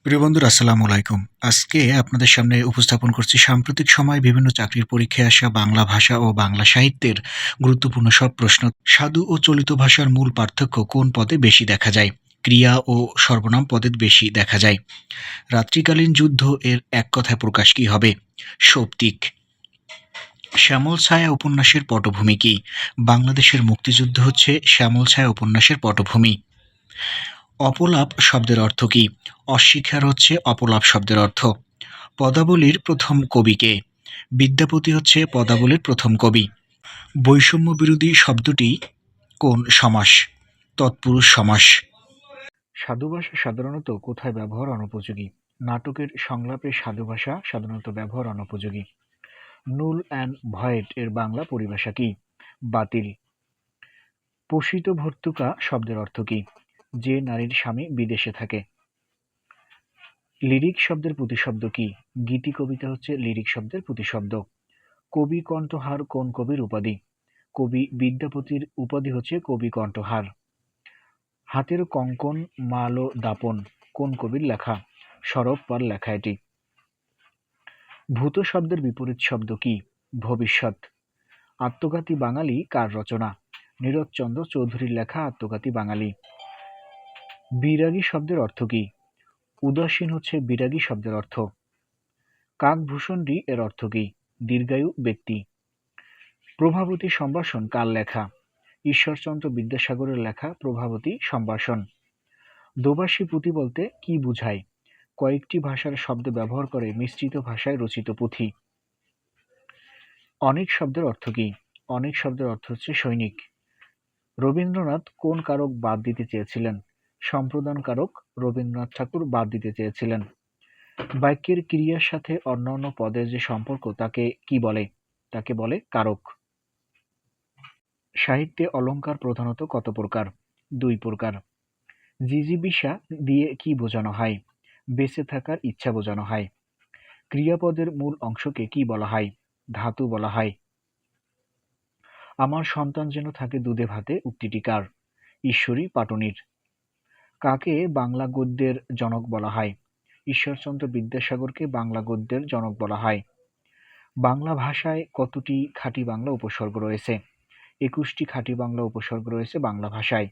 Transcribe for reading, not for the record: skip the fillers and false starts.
প্রিয় বন্ধুরা, আসসালামু আলাইকুম। আজকে আপনাদের সামনে উপস্থাপন করছি সাম্প্রতিক সময়ে বিভিন্ন চাকরির পরীক্ষায় আসা বাংলা ভাষা ও বাংলা সাহিত্যের গুরুত্বপূর্ণ সব প্রশ্ন। সাধু ও চলিত ভাষার মূল পার্থক্য কোন পদে বেশি দেখা যায়? ক্রিয়া ও সর্বনাম পদে বেশি দেখা যায়। রাত্রিকালীন যুদ্ধ এর এক কথায় প্রকাশ কী হবে? সৌপ্তিক। শ্যামল ছায়া উপন্যাসের পটভূমি কী? বাংলাদেশের মুক্তিযুদ্ধ হচ্ছে শ্যামল ছায়া উপন্যাসের পটভূমি। অপলাপ শব্দের অর্থ কী? অস্বীকার হচ্ছে অপলাপ শব্দের অর্থ। পদাবলীর প্রথম কবি কে? বিদ্যাপতি হচ্ছে পদাবলীর প্রথম কবি। বৈষম্য বিরোধী শব্দটি কোন সমাস? তৎপুরুষ সমাস। সাধু ভাষা সাধারণত কোথায় ব্যবহার অনুপযোগী? নাটকের সংলাপে সাধু ভাষা সাধারণত ব্যবহার অনুপযোগী। নুল অ্যান্ড ভয়েড এর বাংলা পরিভাষা কি? বাতিল। পোষিত ভর্তুকা শব্দের অর্থ কী? যে নারীর স্বামী বিদেশে থাকে। লিরিক শব্দের প্রতিশব্দ কি? গীতি কবিতা হচ্ছে লিরিক শব্দের প্রতিশব্দ। কবি কণ্ঠহার কোন কবির উপাধি? কবি বিদ্যাপতির উপাধি হচ্ছে কবি কণ্ঠহার। হাতের কঙ্কন মালো দাপন কোন কবির লেখা? সরব পাল লেখা এটি। ভূত শব্দের বিপরীত শব্দ কি? ভবিষ্যৎ। আত্মঘাতী বাঙালি কার রচনা? নীরদচন্দ্র চৌধুরীর লেখা আত্মঘাতী বাঙালি। বিরাগী শব্দের অর্থ কি? উদাসীন হচ্ছে বিরাগী শব্দের অর্থ। কাকভূষণী এর অর্থ কি? দীর্ঘায়ু ব্যক্তি। প্রভাবতী সম্ভাষণ কার লেখা? ঈশ্বরচন্দ্র বিদ্যাসাগরের লেখা প্রভাবতী সম্ভাষণ। দোভাষী পুঁথি বলতে কি বুঝায়? কয়েকটি ভাষার শব্দ ব্যবহার করে মিশ্রিত ভাষায় রচিত পুঁথি। অনেক শব্দের অর্থ কি? অনেক শব্দের অর্থ হচ্ছে সৈনিক। রবীন্দ্রনাথ কোন কারক বাদ দিতে চেয়েছিলেন? সম্প্রদান কারক রবীন্দ্রনাথ ঠাকুর বাদ দিতে চেয়েছিলেন। বাক্যের ক্রিয়ার সাথে অন্যান্য পদের যে সম্পর্ক তাকে কি বলে? তাকে বলে কারক। সাহিত্যে অলঙ্কার প্রধানত কত প্রকার? দুই প্রকার। জিজিবিষা দিয়ে কি বোঝানো হয়? বেঁচে থাকার ইচ্ছা বোঝানো হয়। ক্রিয়াপদের মূল অংশকে কি বলা হয়? ধাতু বলা হয়। আমার সন্তান যেন থাকে দুধে ভাতে উক্তিটি কার? ঈশ্বরী পাটনির। কাকে বাংলা গদ্যের জনক বলা হয়? ঈশ্বরচন্দ্র বিদ্যাসাগরকে বাংলা গদ্যের জনক বলা হয়। বাংলা ভাষায় কতটি খাঁটি বাংলা উপসর্গ রয়েছে? ২১টি খাঁটি বাংলা উপসর্গ রয়েছে বাংলা ভাষায়।